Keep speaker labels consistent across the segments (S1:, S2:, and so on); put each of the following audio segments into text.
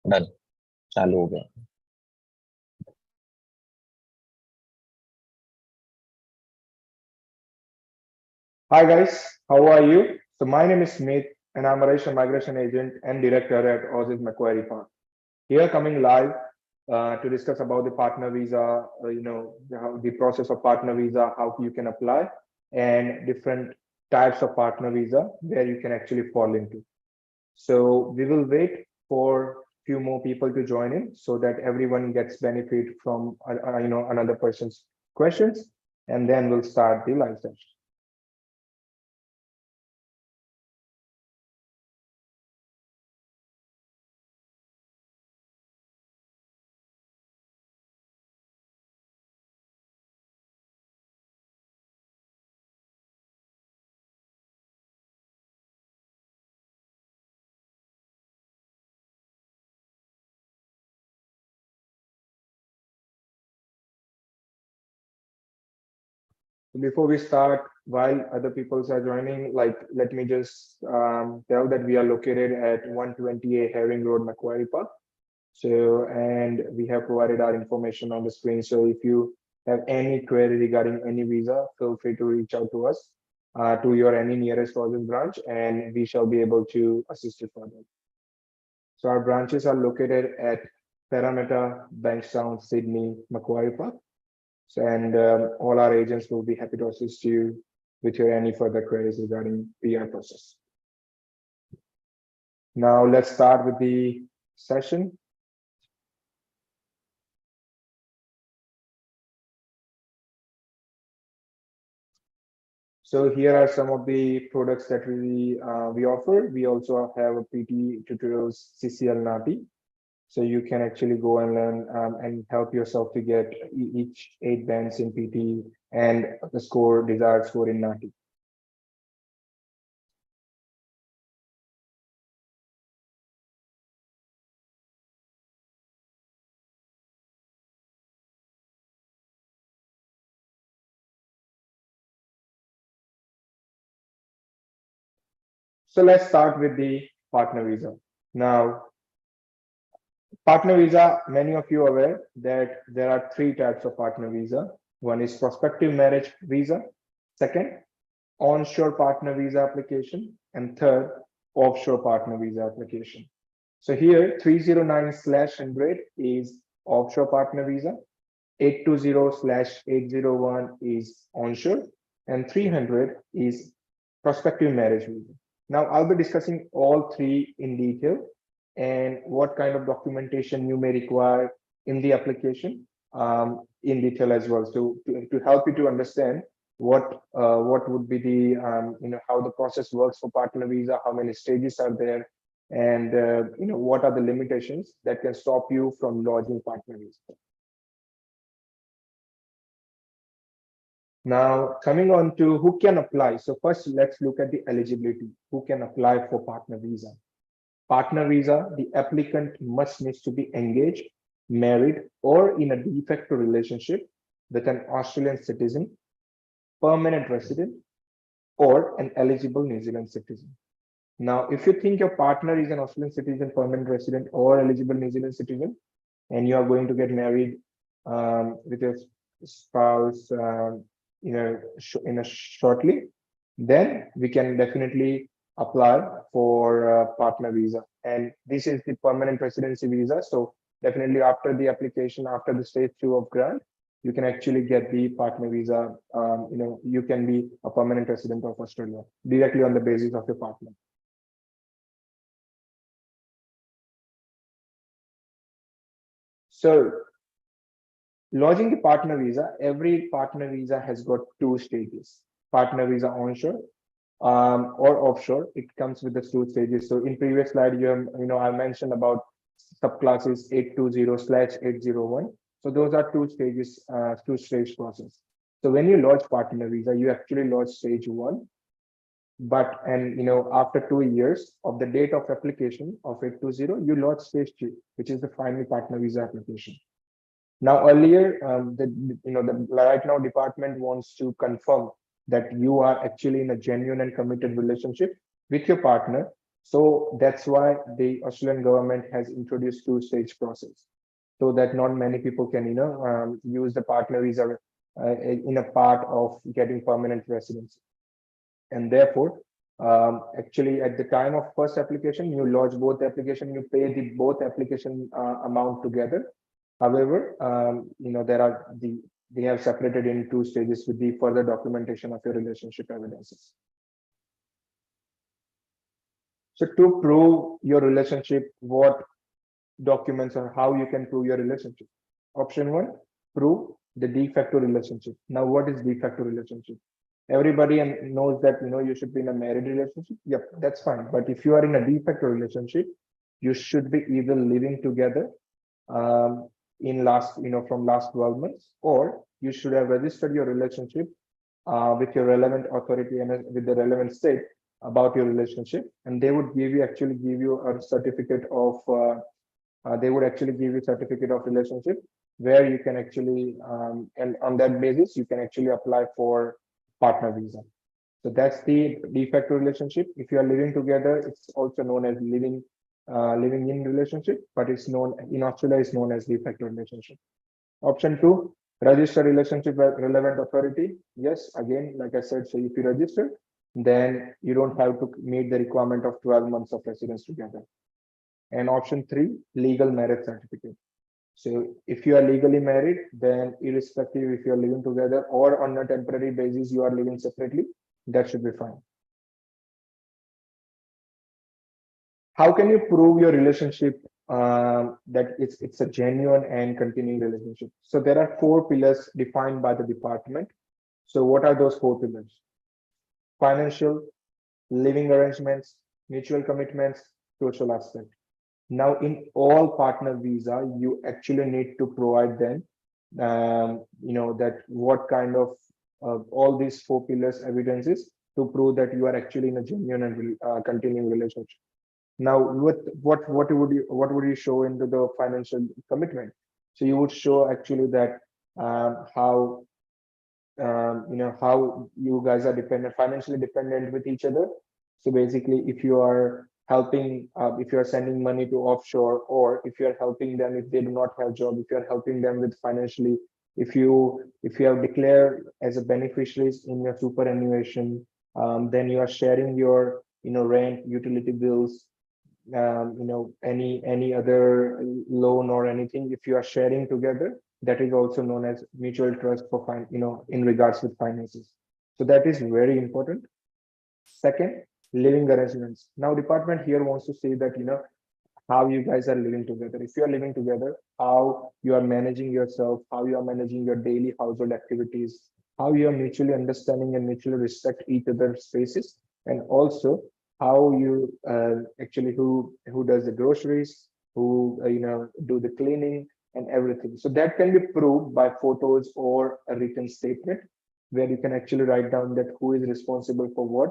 S1: Done, चालू हो गया।
S2: Hi guys, how are you? So my name is Smit and I'm a registered migration agent and director at Aussizz Group. Here coming live to discuss about the partner visa, the process of partner visa, how you can apply, and different types of partner visa where you can actually fall into. So we will wait for few more people to join in so that everyone gets benefit from another person's questions, and then we'll start the live session. Before we start, while other people are joining, let me just tell that we are located at 120A Herring Road, Macquarie Park. So, and we have provided our information on the screen. So if you have any query regarding any visa, feel free to reach out to us, to your any nearest Aussizz branch, and we shall be able to assist you further. So our branches are located at Parramatta, Bankstown, Sydney, Macquarie Park. And all our agents will be happy to assist you with your any further queries regarding PR process. Now let's start with the session. So here are some of the products that we offer. We also have a PT tutorials CCL NATI. So you can actually go and learn and help yourself to get each 8 bands in PT and the desired score in NATI. So let's start with the partner visa. Now, partner visa, many of you are aware that there are 3 types of partner visa. One is prospective marriage visa, second, onshore partner visa application, and third, offshore partner visa application. So here 309/100 is offshore partner visa, 820/801 is onshore, and 300 is prospective marriage visa. Now I'll be discussing all 3 in detail and what kind of documentation you may require in the application in detail as well. So to help you to understand what would be the how the process works for partner visa, how many stages are there, and what are the limitations that can stop you from lodging partner visa. Now coming on to who can apply. So first let's look at the eligibility. Who can apply for partner visa? Partner visa, the applicant needs to be engaged, married, or in a de facto relationship with an Australian citizen, permanent resident, or an eligible New Zealand citizen. Now, if you think your partner is an Australian citizen, permanent resident, or eligible New Zealand citizen, and you are going to get married with your spouse, shortly, then we can definitely apply for partner visa. And this is the permanent residency visa. So definitely after the application, after the stage 2 of grant, you can actually get the partner visa. You can be a permanent resident of Australia directly on the basis of your partner. So lodging the partner visa, every partner visa has got 2 stages. Partner visa onshore or offshore. It comes with the 2 stages. So in previous slide, I mentioned about subclasses 820/801. So those are 2 stages, 2-stage process. So when you lodge partner visa, you actually lodge stage 1. But after 2 years of the date of application of 820, you lodge stage 2, which is the final partner visa application. Now earlier, right now department wants to confirm that you are actually in a genuine and committed relationship with your partner So that's why the Australian government has introduced two-stage process, so that not many people can, use the partner visa in a part of getting permanent residency. And therefore, actually at the time of first application, you lodge both application, you pay the both application amount together. However, they have separated in two stages with the further documentation of your relationship evidences. So to prove your relationship, what documents or how you can prove your relationship? Option one, prove the de facto relationship. Now, what is de facto relationship? Everybody knows that you should be in a married relationship. Yep, that's fine. But if you are in a de facto relationship, you should be either living together in from last 12 months, or you should have registered your relationship with your relevant authority and with the relevant state about your relationship, and they would actually give you a certificate of certificate of relationship, where you can actually and on that basis you can actually apply for partner visa. So that's the de facto relationship. If you are living together, it's also known as living in relationship, but it's known in Australia is known as de facto relationship. Option two, register relationship with relevant authority. Yes, again, like I said, so if you register, then you don't have to meet the requirement of 12 months of residence together. And option three, legal marriage certificate. So if you are legally married, then irrespective if you are living together or on a temporary basis you are living separately, that should be fine. How can you prove your relationship that it's a genuine and continuing relationship? So there are 4 pillars defined by the department. So what are those 4 pillars? Financial, living arrangements, mutual commitments, social aspect. Now, in all partner visa, you actually need to provide them, that what kind of all these 4 pillars evidences to prove that you are actually in a genuine and continuing relationship. Now, what would you show into the financial commitment? So you would show actually that how how you guys are financially dependent with each other. So basically, if you are helping, if you are sending money to offshore, or if you are helping them if they do not have job, if you are helping them with financially, if you have declared as a beneficiaries in your superannuation, then you are sharing your rent, utility bills, any other loan or anything. If you are sharing together, that is also known as mutual trust for in regards with finances. So that is very important. Second, living arrangements. Now department here wants to say that how you guys are living together. If you are living together, how you are managing yourself, how you are managing your daily household activities, how you are mutually understanding and mutually respect each other's spaces, and also how you actually who does the groceries, who do the cleaning and everything. So that can be proved by photos or a written statement, where you can actually write down that who is responsible for what.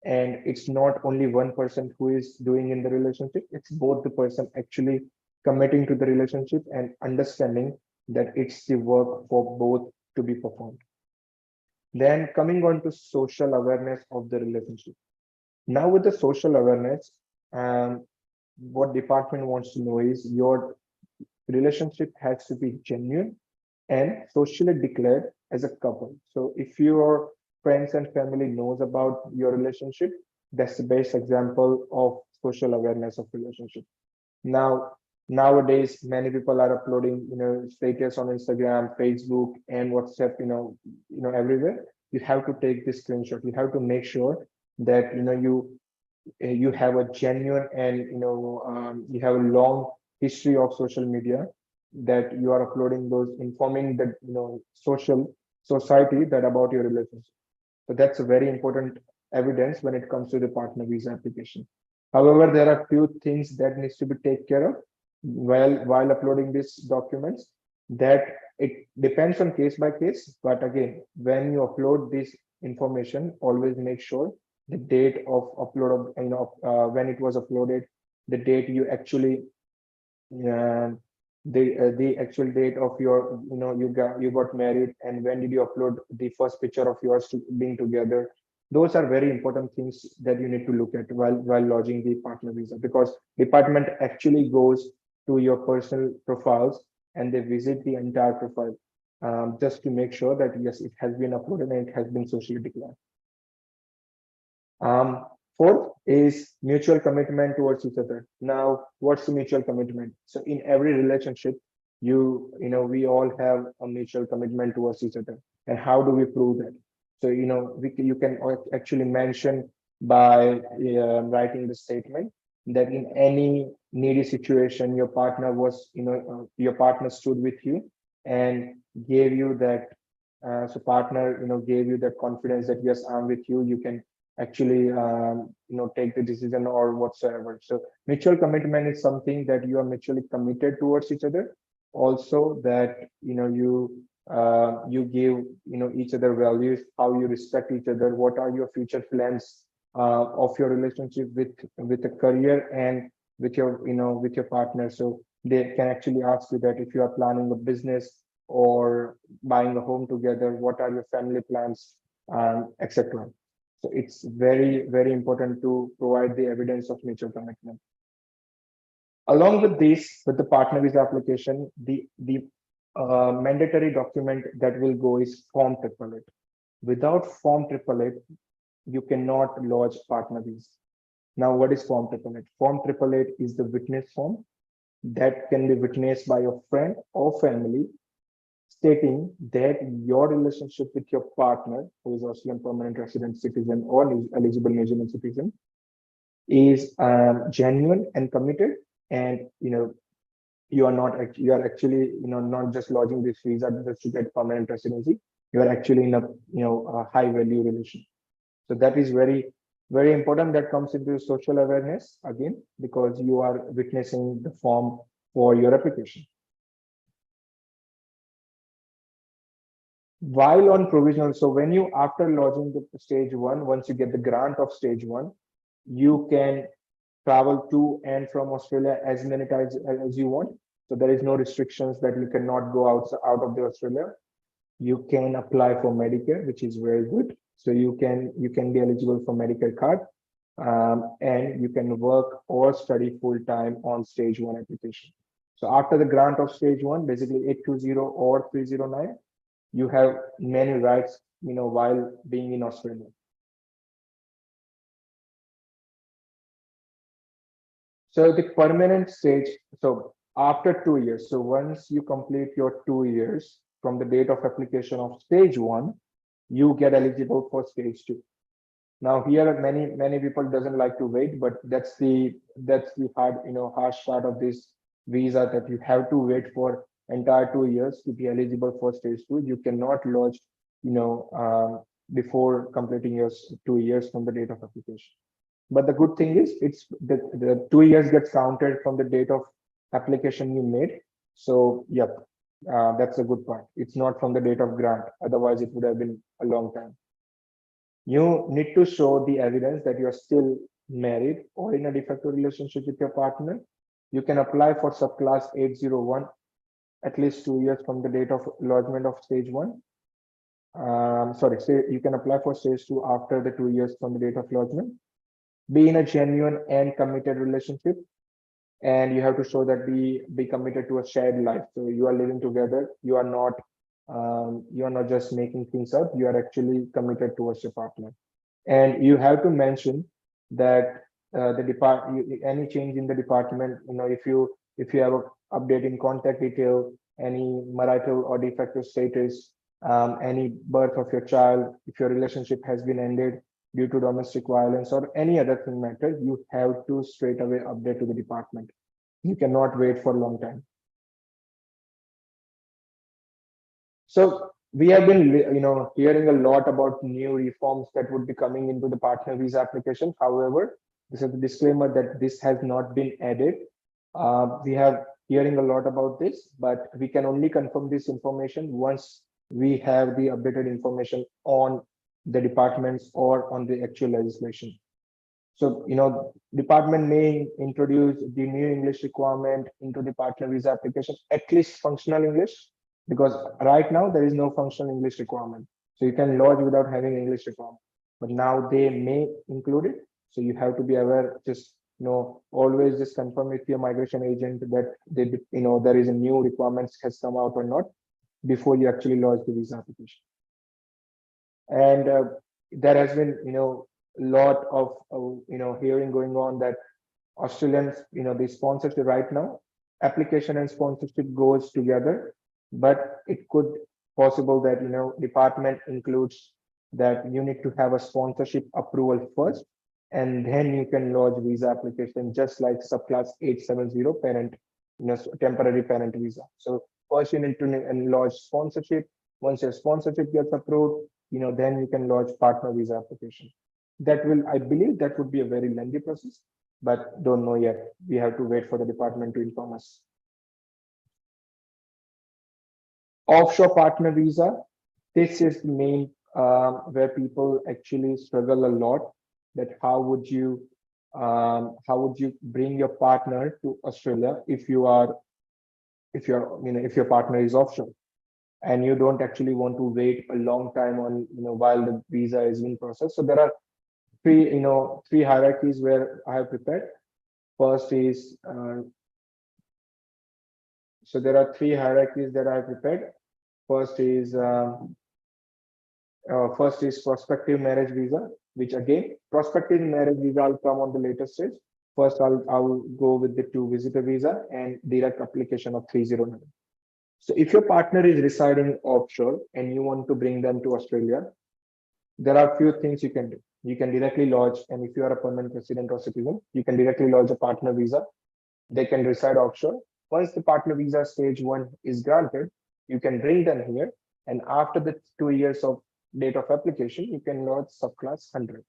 S2: And it's not only one person who is doing in the relationship, it's both the person actually committing to the relationship and understanding that it's the work for both to be performed. Then coming on to social awareness of the relationship. Now with the social awareness, what department wants to know is your relationship has to be genuine and socially declared as a couple. So if your friends and family knows about your relationship, that's the best example of social awareness of relationship. Now, nowadays, many people are uploading, status on Instagram, Facebook, and WhatsApp, everywhere. You have to take this screenshot. You have to make sure that you have a genuine and you have a long history of social media, that you are uploading those, informing the society that about your relationship. So that's a very important evidence when it comes to the partner visa application. However, there are few things that needs to be taken care of while uploading these documents. That it depends on case by case, but again, when you upload this information, always make sure the date of upload of when it was uploaded, the date you actually the actual date of your you got married, and when did you upload the first picture of yours being together, Those are very important things that you need to look at while lodging the partner visa, because department actually goes to your personal profiles and they visit the entire profile just to make sure that yes, it has been uploaded and it has been socially declared. Fourth is mutual commitment towards each other. Now, what's the mutual commitment? So in every relationship, we all have a mutual commitment towards each other. And how do we prove that? So, you can actually mention by writing the statement that in any needy situation, your partner was, your partner stood with you and gave you that, so partner, gave you that confidence that yes, I'm with you, you can actually take the decision or whatsoever. So mutual commitment is something that you are mutually committed towards each other. Also that you give each other values, how you respect each other, what are your future plans of your relationship with a career and with your partner. So they can actually ask you that if you are planning a business or buying a home together, what are your family plans, etc. So it's very, very important to provide the evidence of mutual commitment. Along with this, with the partner visa application, the mandatory document that will go is Form 888. Without Form 888, you cannot lodge partner visa. Now, what is Form 888? Form 888 is the witness form that can be witnessed by your friend or family, stating that your relationship with your partner, who is Australian permanent resident citizen or eligible New Zealand citizen, is genuine and committed, and you are actually not just lodging this visa just to get permanent residency. You are actually in a high value relation. So that is very, very important. That comes into social awareness again, because you are witnessing the form for your application. While on provisional, so when you, after lodging the stage 1, once you get the grant of stage 1, you can travel to and from Australia as many times as you want. So there is no restrictions that you cannot go out of the Australia. You can apply for Medicare, which is very good. So you can be eligible for Medicare card, and you can work or study full time on stage 1 application. So after the grant of stage 1, basically 820 or 309, you have many rights, while being in Australia. So the permanent stage, so after 2 years, so once you complete your 2 years from the date of application of stage 1, you get eligible for stage 2. Now here, many people doesn't like to wait, but that's the harsh part of this visa, that you have to wait for entire 2 years to be eligible for stage 2. You cannot lodge, before completing your 2 years from the date of application. But the good thing is, it's the 2 years gets counted from the date of application you made. So yep, that's a good part. It's not from the date of grant. Otherwise, it would have been a long time. You need to show the evidence that you are still married or in a de facto relationship with your partner. You can apply for subclass 801 at least 2 years from the date of lodgement of stage 1. You can apply for stage 2 after the 2 years from the date of lodgement. Be in a genuine and committed relationship, and you have to show that be committed to a shared life. So you are living together. You are not just making things up. You are actually committed towards your partner, and you have to mention that any change in the department. If you have a update in contact detail, any marital or de facto status, any birth of your child, if your relationship has been ended due to domestic violence or any other thing matter, you have to straight away update to the department. You cannot wait for a long time. So we have been hearing a lot about new reforms that would be coming into the partner visa application. However, this is a disclaimer that this has not been added. We have hearing a lot about this, but we can only confirm this information once we have the updated information on the departments or on the actual legislation. So, department may introduce the new English requirement into the partner visa application, at least functional English, because right now there is no functional English requirement. So you can lodge without having English requirement. but now they may include it. So you have to be aware, just always just confirm with your migration agent that they, there is a new requirements has come out or not before you actually lodge the visa application. And there has been, lot of, hearing going on that Australians, they sponsorship right now, application and sponsorship goes together, but it could possible that, department includes that you need to have a sponsorship approval first, and then you can lodge visa application, just like subclass 870 parent, temporary parent visa. So first you need to lodge sponsorship. Once your sponsorship gets approved, then you can lodge partner visa application. That will, I believe that would be a very lengthy process, but don't know yet. We have to wait for the department to inform us. Offshore partner visa. This is the main where people actually struggle a lot. That how would you bring your partner to Australia if your partner is offshore, and you don't actually want to wait a long time on while the visa is in process. So there are three hierarchies where I have prepared. First is so there are three hierarchies that I have prepared. First is prospective marriage visa, which again, prospective marriage visa will come on the later stage. First, I'll go with the 2 visitor visa and direct application of 309. So if your partner is residing offshore and you want to bring them to Australia, there are a few things you can do. You can directly lodge, and if you are a permanent resident or citizen, you can directly lodge a partner visa. They can reside offshore. Once the partner visa stage 1 is granted, you can bring them here, and after the 2 years of date of application, you can lodge subclass 100.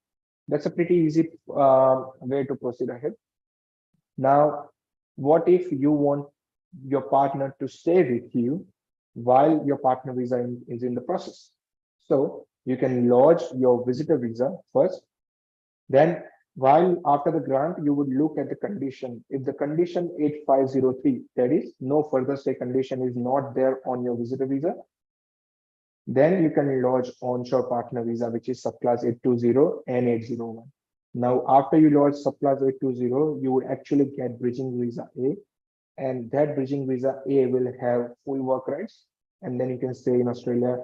S2: That's a pretty easy way to proceed ahead. Now, what if you want your partner to stay with you while your partner visa is in the process? So you can lodge your visitor visa first. Then, while after the grant, you would look at the condition. If the condition 8503, that is, no further stay condition, is not there on your visitor visa, then you can lodge onshore partner visa, which is subclass 820 and 801. Now, after you lodge subclass 820, you would actually get bridging visa A, and that bridging visa A will have full work rights, and then you can stay in Australia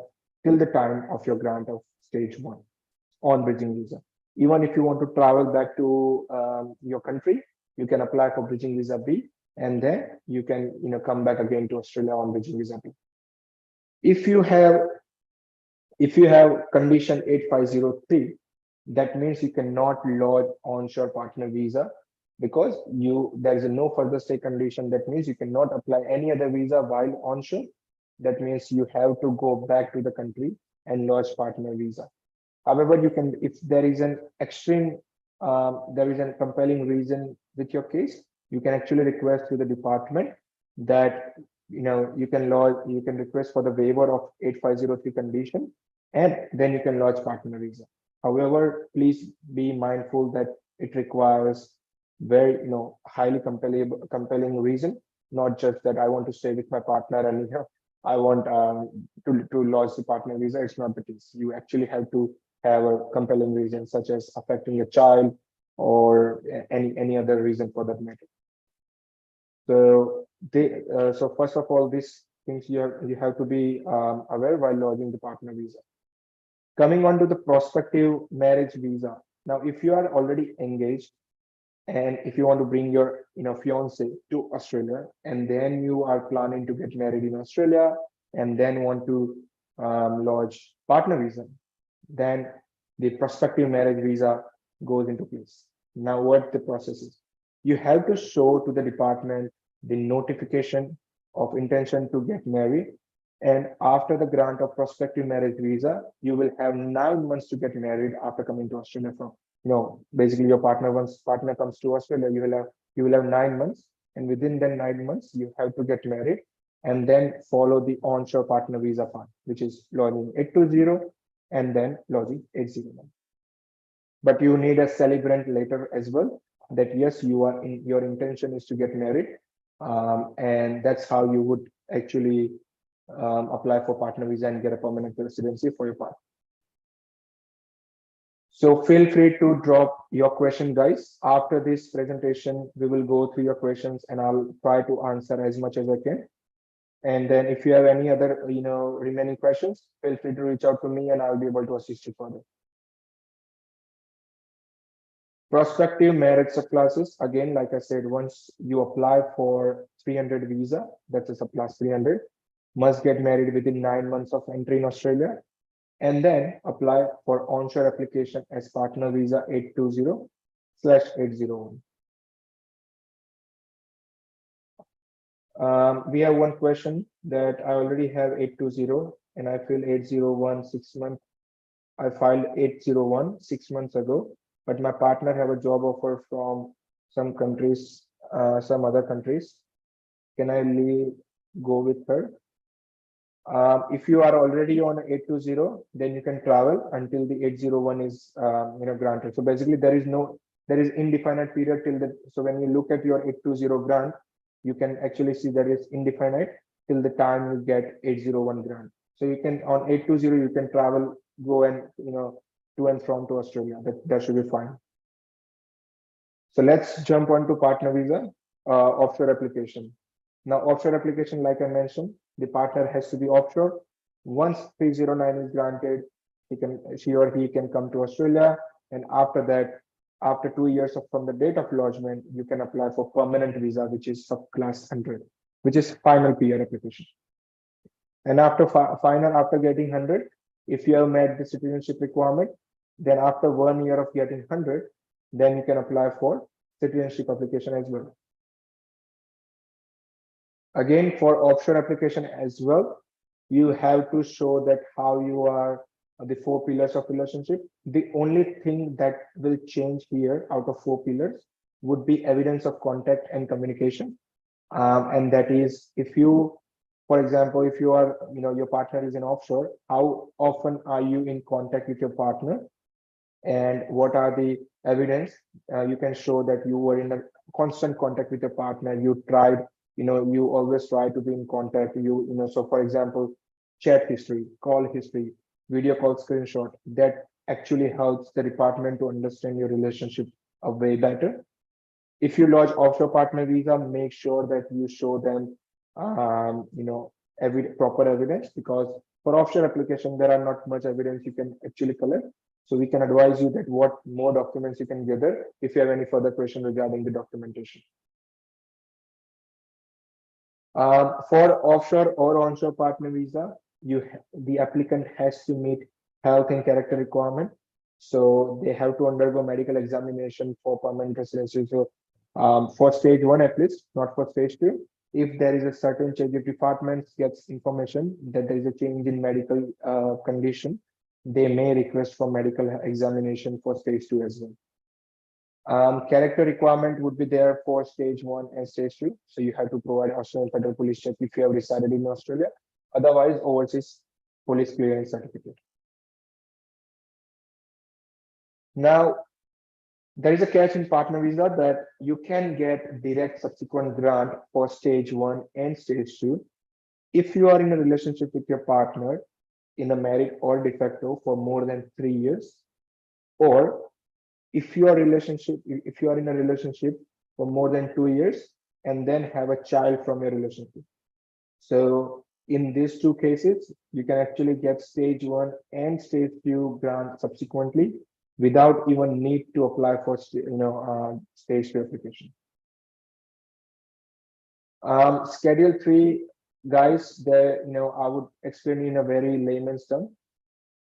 S2: till the time of your grant of stage 1 on bridging visa. Even if you want to travel back to your country, you can apply for bridging visa B, and then you can come back again to Australia on bridging visa B. If you have condition 8503, that means you cannot lodge onshore partner visa because there is a no further stay condition. That means you cannot apply any other visa while onshore. That means you have to go back to the country and lodge partner visa. However, you can, if there is an extreme, there is a compelling reason with your case, you can actually request to the department that you can request for the waiver of 8503 condition, and then you can lodge partner visa. However, please be mindful that it requires very highly compelling reason, not just that I want to stay with my partner and I want to lodge the partner visa. It's not the case. You actually have to have a compelling reason, such as affecting a child or any other reason for that matter. So so first of all, these things you have to be aware while lodging the partner visa. Coming on to the prospective marriage visa. Now, if you are already engaged and if you want to bring your fiance to Australia, and then you are planning to get married in Australia and then want to lodge partner visa, then the prospective marriage visa goes into place. Now, what the process is? You have to show to the department the notification of intention to get married, and after the grant of prospective marriage visa, you will have 9 months to get married after coming to Australia from basically your partner, once partner comes to Australia, you will have 9 months, and within that 9 months you have to get married and then follow the onshore partner visa path, which is lodging 820 and then lodging 801. But you need a celebrant letter as well, that yes, your intention is to get married, and that's how you would actually apply for partner visa and get a permanent residency for your partner. So feel free to drop your question, guys. After this presentation, we will go through your questions and I'll try to answer as much as I can. And then if you have any other, remaining questions, feel free to reach out to me and I'll be able to assist you further. Prospective marriage subclasses, again, like I said, once you apply for 300 visa, that's a subclass 300, must get married within 9 months of entry in Australia, and then apply for onshore application as partner visa 820/801. We have one question that I already have 820 and I feel 801 6 months. I filed 801 6 months ago, but my partner have a job offer from some countries, some other countries. Can I go with her? If you are already on 820, then you can travel until the 801 is granted. So basically there is indefinite period till the, so when you look at your 820 grant, you can actually see that it's indefinite till the time you get 801 grant. So you can, on 820, you can travel, go and, to and from to Australia. That should be fine. So let's jump on to partner visa, offshore application. Now, offshore application, like I mentioned, the partner has to be offshore. Once 309 is granted, she or he can come to Australia. And after that, after 2 years from the date of lodgement, you can apply for permanent visa, which is subclass 100, which is final PR application. And after after getting 100, if you have met the citizenship requirement, then after 1 year of getting 100, then you can apply for citizenship application as well. Again, for offshore application as well, you have to show that how you are the 4 pillars of relationship. The only thing that will change here out of 4 pillars would be evidence of contact and communication. And that is, if you, for example, if you are, your partner is in offshore, how often are you in contact with your partner? And what are the evidence? You can show that you were in a constant contact with your partner. You tried, you always try to be in contact. So for example, chat history, call history, video call screenshot, that actually helps the department to understand your relationship way better. If you lodge offshore partner visa, make sure that you show them, proper evidence, because for offshore application, there are not much evidence you can actually collect. So we can advise you that what more documents you can gather if you have any further question regarding the documentation. For offshore or onshore partner visa, the applicant has to meet health and character requirement. So they have to undergo medical examination for permanent residency. So for stage 1 at least, not for stage 2. If there is a certain change, if department gets information that there is a change in medical condition, they may request for medical examination for stage 2 as well. Character requirement would be there for stage 1 and stage 2. So you have to provide Australian Federal Police check if you have resided in Australia. Otherwise, overseas police clearance certificate. Now, there is a catch in partner visa that you can get direct subsequent grant for stage 1 and stage 2 if you are in a relationship with your partner in a married or de facto for more than 3 years, or if you are in a relationship for more than 2 years and then have a child from your relationship. So in these 2 cases, you can actually get stage 1 and stage 2 grant subsequently without even need to apply for stage 2 application. Schedule 3, guys, I would explain in a very layman's term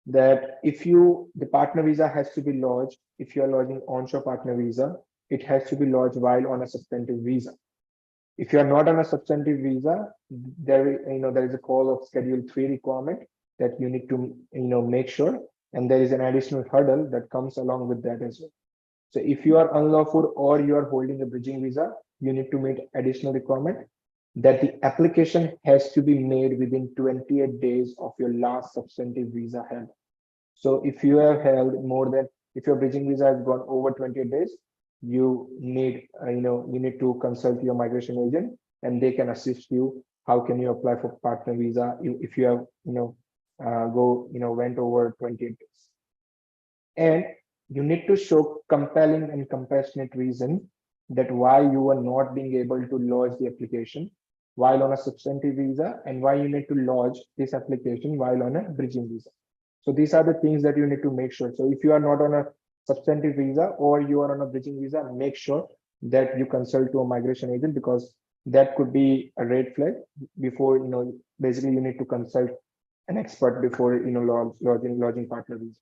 S2: that the partner visa has to be lodged. If you are lodging onshore partner visa, it has to be lodged while on a substantive visa. If you are not on a substantive visa, there is a call of schedule 3 requirement that you need to make sure, and there is an additional hurdle that comes along with that as well. So if you are unlawful or you are holding a bridging visa, you need to meet additional requirement that the application has to be made within 28 days of your last substantive visa held. So if you have held if your bridging visa has gone over 28 days, you need to consult your migration agent and they can assist you. How can you apply for partner visa if you have went over 28 days? And you need to show compelling and compassionate reason that why you are not being able to lodge the application while on a substantive visa, and why you need to lodge this application while on a bridging visa. So these are the things that you need to make sure. So if you are not on a substantive visa or you are on a bridging visa, make sure that you consult to a migration agent, because that could be a red flag before, basically you need to consult an expert before, lodging partner visa.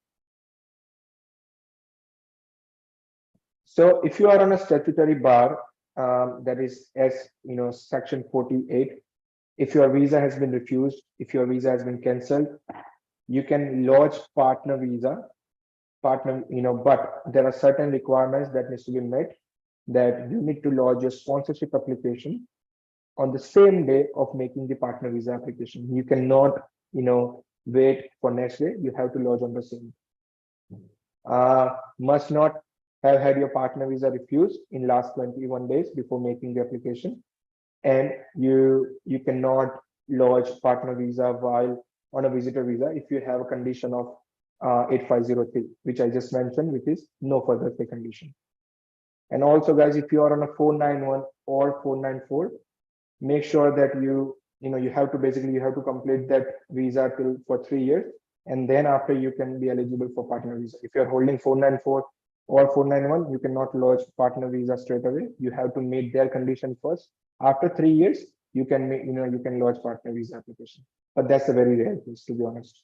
S2: So if you are on a statutory bar, that is as section 48, if your visa has been refused, if your visa has been cancelled, you can lodge partner visa, but there are certain requirements that needs to be met, that you need to lodge your sponsorship application on the same day of making the partner visa application. You cannot, wait for next day. You have to lodge on the same. Must not have had your partner visa refused in last 21 days before making the application, and you cannot lodge partner visa while on a visitor visa if you have a condition of 8503, which I just mentioned, which is no further stay condition. And also, guys, if you are on a 491 or 494, make sure that you have to complete that visa till for 3 years, and then after you can be eligible for partner visa. If you're holding 494 or 491, you cannot lodge partner visa straight away. You have to meet their condition first. After 3 years, you can you can lodge partner visa application, but that's a very rare case, to be honest.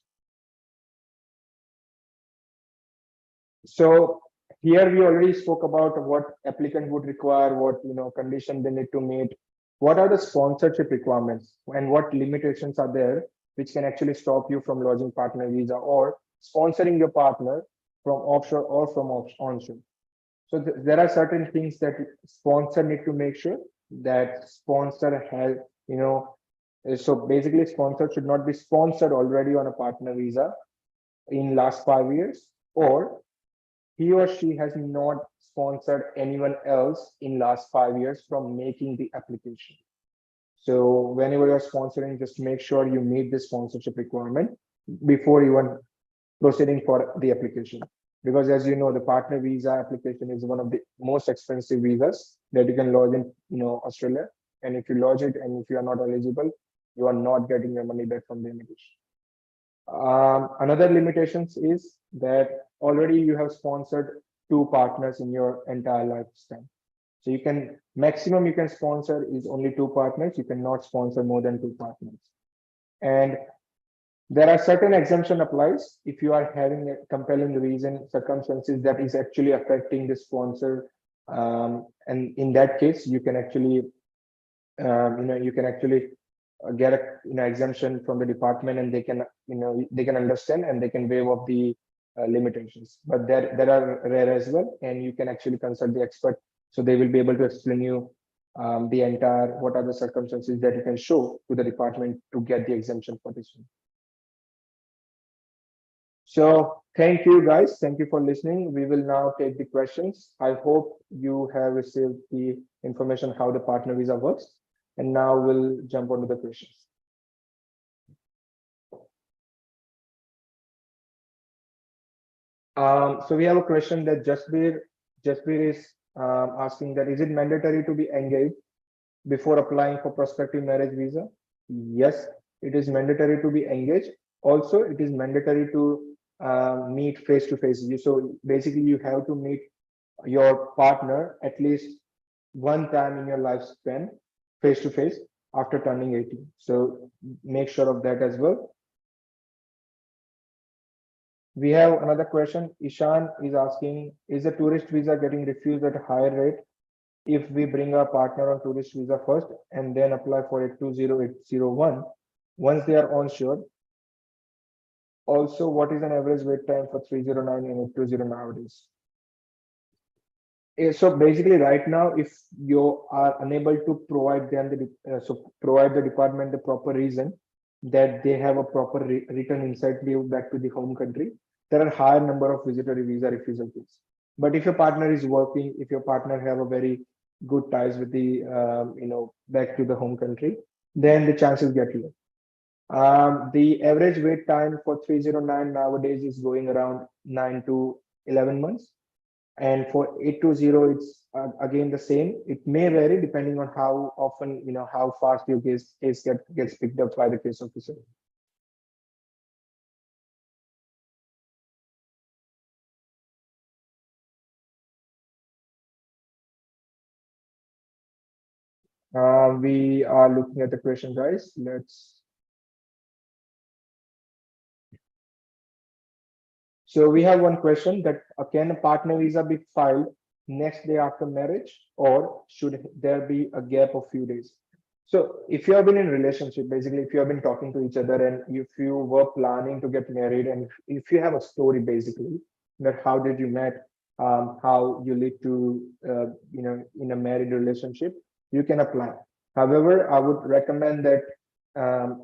S2: So here we already spoke about what applicant would require, what condition they need to meet, what are the sponsorship requirements, and what limitations are there which can actually stop you from lodging partner visa or sponsoring your partner from offshore or from onshore. So there are certain things that sponsor need to make sure that sponsor has, so basically sponsor should not be sponsored already on a partner visa in last 5 years, or he or she has not sponsored anyone else in last 5 years from making the application. So whenever you're sponsoring, just make sure you meet the sponsorship requirement before even proceeding for the application. Because as you know, the partner visa application is one of the most expensive visas that you can lodge in Australia. And if you lodge it and if you are not eligible, you are not getting your money back from the immigration. Another limitations is that already you have sponsored 2 partners in your entire lifetime. So you can maximum you can sponsor is only 2 partners. You cannot sponsor more than 2 partners. And there are certain exemption applies if you are having a compelling reason, circumstances that is actually affecting the sponsor. And in that case, you can actually, get a exemption from the department, and they can, they can understand and they can waive off the limitations. But there are rare as well, and you can actually consult the expert, so they will be able to explain you the entire what are the circumstances that you can show to the department to get the exemption for this one. So thank you guys. Thank you for listening. We will now take the questions. I hope you have received the information how the partner visa works. And now we'll jump onto the questions. So we have a question that Jasbir is asking that, is it mandatory to be engaged before applying for prospective marriage visa? Yes, it is mandatory to be engaged. Also, it is mandatory to meet face to face. So basically, you have to meet your partner at least one time in your lifespan, face to face, after turning 18. So make sure of that as well. We have another question. Ishan is asking, is the tourist visa getting refused at a higher rate if we bring our partner on tourist visa first and then apply for 820-801 once they are onshore? Also, what is an average wait time for 309 and 820 nowadays? So basically, right now, if you are unable to provide them provide the department the proper reason that they have a proper return insight leave back to the home country, there are higher number of visitor visa refusal cases. But if your partner is working, if your partner have a very good ties with the back to the home country, then the chances get low. The average wait time for 309 nowadays is going around 9 to 11 months. And for 820, it's again the same. It may vary depending on how often, how fast your case gets picked up by the case officer. We are looking at the question, guys. So we have one question that can a partner visa be filed next day after marriage, or should there be a gap of few days? So if you have been in relationship, basically, if you have been talking to each other and if you were planning to get married, and if you have a story, basically, that how did you met, how you lead to, in a married relationship, you can apply. However, I would recommend that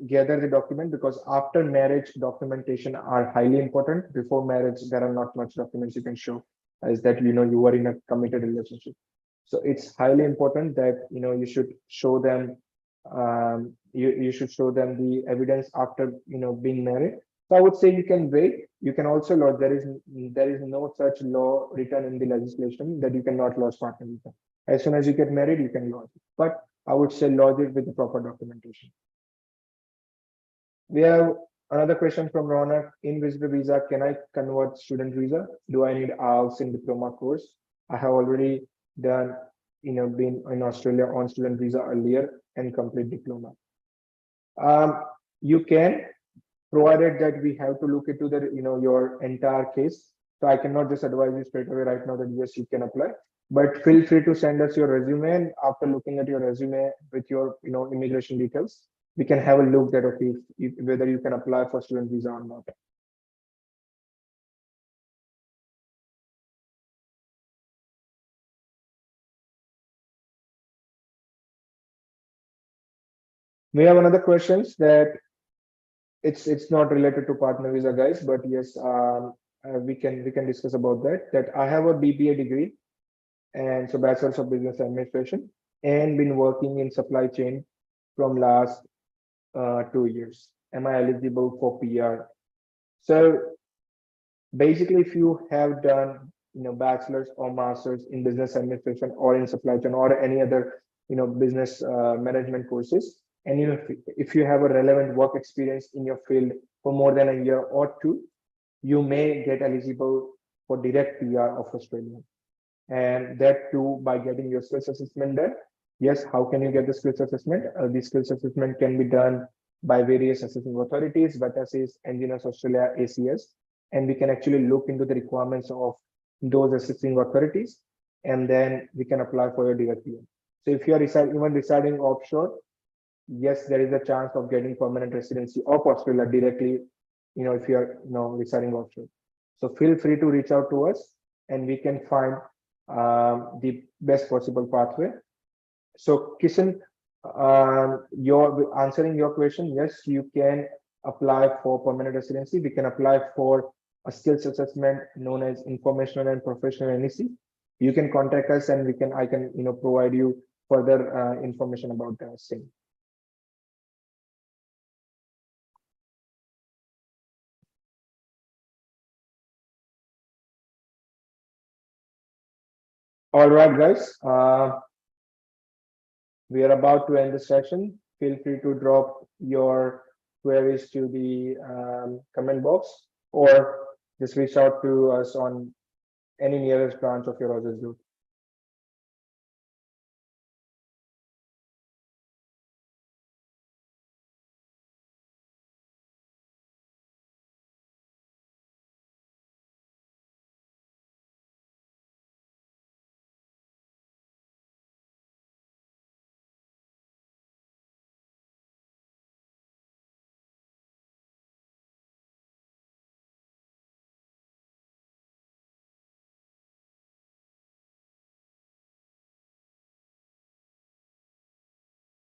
S2: gather the document, because after marriage documentation are highly important. Before marriage, there are not much documents you can show as that you are in a committed relationship. So it's highly important that you should show them you should show them the evidence after being married. So I would say you can wait. You can also lodge. There is no such law written in the legislation that you cannot lodge partner visa. As soon as you get married, you can lodge it. But I would say lodge it with the proper documentation. We have another question from Ronak. In visitor visa, can I convert student visa? Do I need IELTS in diploma course? I have already done, been in Australia on student visa earlier and complete diploma. You can, provided that we have to look into the, your entire case. So I cannot just advise you straight away right now that yes, you can apply. But feel free to send us your resume, and after looking at your resume with your, immigration details, we can have a look that okay, whether you can apply for student visa or not. We have another questions that it's not related to partner visa, guys, but yes, we can discuss about that. That I have a BBA degree, and so Bachelor's of Business Administration, and been working in supply chain from last 2 years. Am I eligible for PR? So basically, if you have done bachelor's or master's in business administration or in supply chain or any other business management courses, and if you have a relevant work experience in your field for more than a year or two, you may get eligible for direct PR of Australia, and that too by getting your skills assessment done. Yes, how can you get the skills assessment? The skills assessment can be done by various assessing authorities, VISA-ONSHORE, Engineers Australia, ACS, and we can actually look into the requirements of those assessing authorities, and then we can apply for your direct PR. So if you are even residing offshore, yes, there is a chance of getting permanent residency of Australia directly, if you are residing offshore. So feel free to reach out to us, and we can find the best possible pathway. So Kishan, answering your question, yes, you can apply for permanent residency. We can apply for a skills assessment known as informational and professional NEC. You can contact us, and I can provide you further information about the same. All right, guys. We are about to end the session. Feel free to drop your queries to the comment box, or just reach out to us on any nearest branch of your Aussizz Group.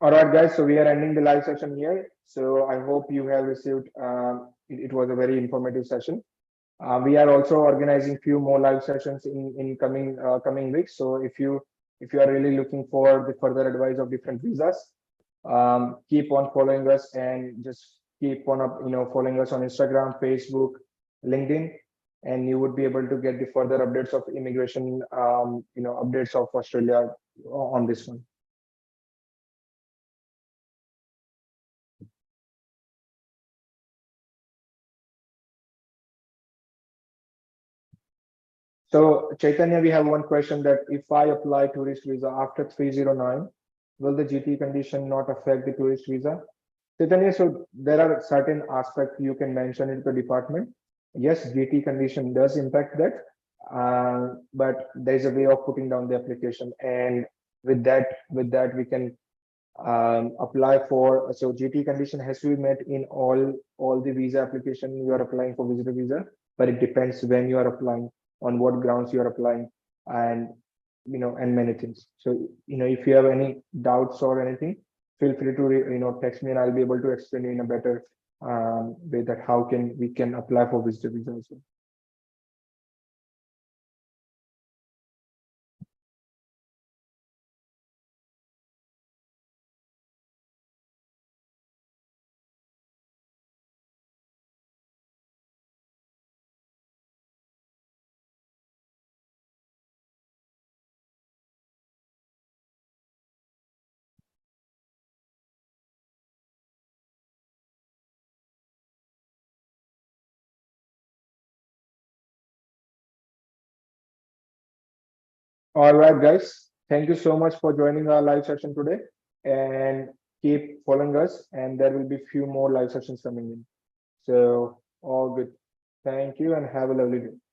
S2: All right, guys. So we are ending the live session here. So I hope you have received. It was a very informative session. We are also organizing few more live sessions in coming weeks. So if you are really looking for the further advice of different visas, keep on following us, and just keep on following us on Instagram, Facebook, LinkedIn, and you would be able to get the further updates of immigration, updates of Australia on this one. So Chaitanya, we have one question that if I apply tourist visa after 309, will the GT condition not affect the tourist visa? Chaitanya, so there are certain aspects you can mention in the department. Yes, GT condition does impact that, but there is a way of putting down the application, and with that we can apply for. So GT condition has to be met in all the visa application you are applying for visitor visa, but it depends when you are applying, on what grounds you are applying, and and many things. So if you have any doubts or anything, feel free to text me, and I'll be able to explain you in a better way that how we can apply for visitor visa as well. All right, guys. Thank you so much for joining our live session today, and keep following us, and there will be few more live sessions coming in. So all good. Thank you and have a lovely day.